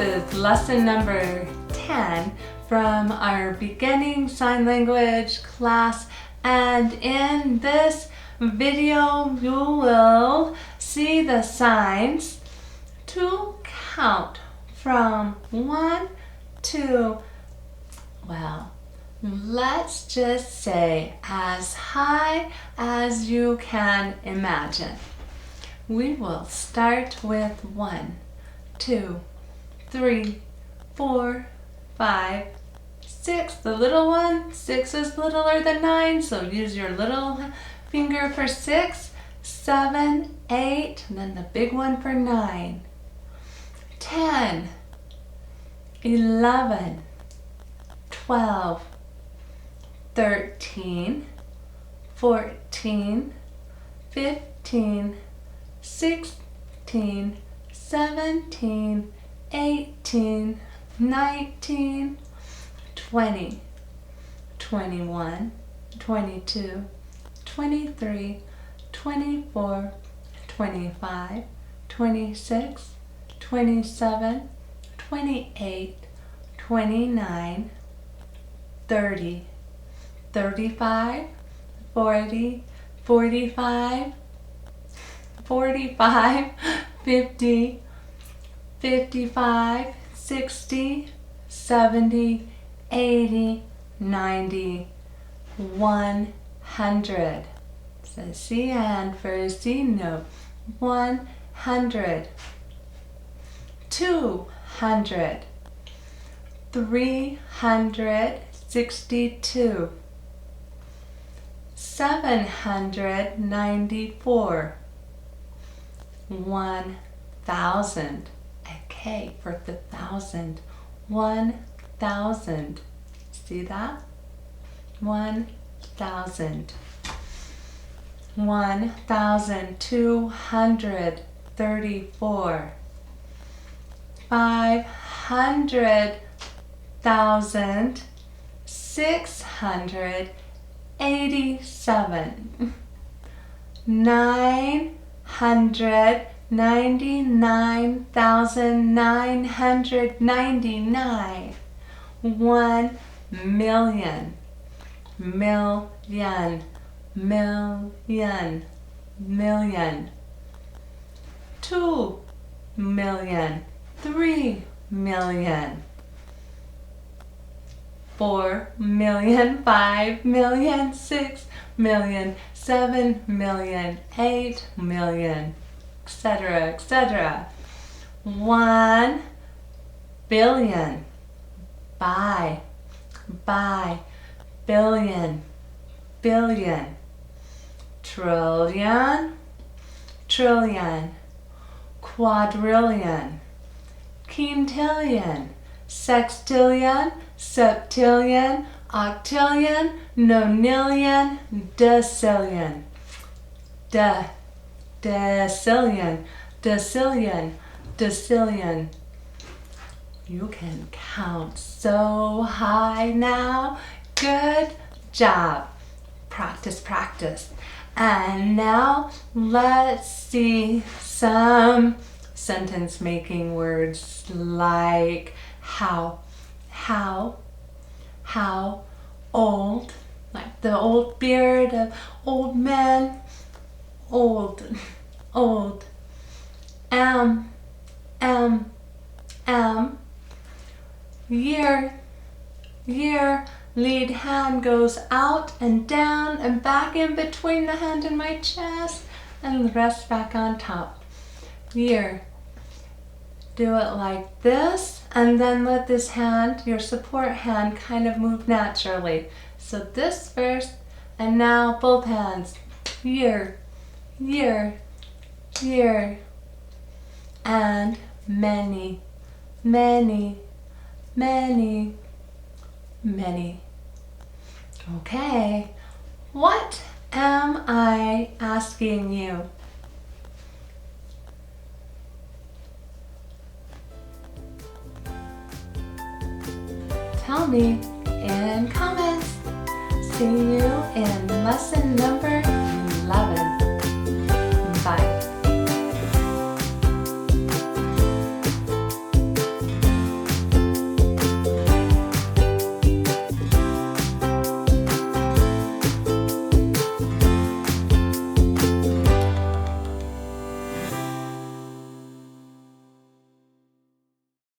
is lesson number 10 from our beginning sign language class, and in this video you will see the signs to count from 1 to, well, let's just say as high as you can imagine. We will start with 1, 2, 3, 4, 5, 6. The little one, 6 is littler than 9, so use your little finger for 6, 7, 8, and then the big one for 9, 10, 11, 12, 13, 14, 15, 16, 17, 18, 19, 20, 21, 22, 23, 24, 25, 26, 27, 28, 29, 30, 35, 40, 45, 45, 50, 55, 60, 70, 80, 90, 100. So C and for a C note. 100, 200, 362, 794, 1,000. Okay, for the 1,000. 1,000. See that? 1,000. 1,234. 500,687. 999,999. 1,000,000. Million. Million. Million. 2 million. 3 million. 4 million. 5 million. 6 million. 7 million. 8 million. Etc. etc. 1 billion. By. Billion. Billion. Trillion. Trillion. Quadrillion. Quintillion. Sextillion. Septillion. Octillion. Nonillion. Decillion. Decillion. Decillion. Decillion. You can count so high now. Good job. Practice, practice. And now let's see some sentence making words like how, old, like the old beard of old man, old, am, year, lead hand goes out and down and back in between the hand and my chest, and the rest back on top. Year. Do it like this, and then let this hand, your support hand, kind of move naturally. So this first, and now both hands. Year, year, year. And many, many, many, many. Okay, what am I asking you? Tell me in comments. See you in lesson number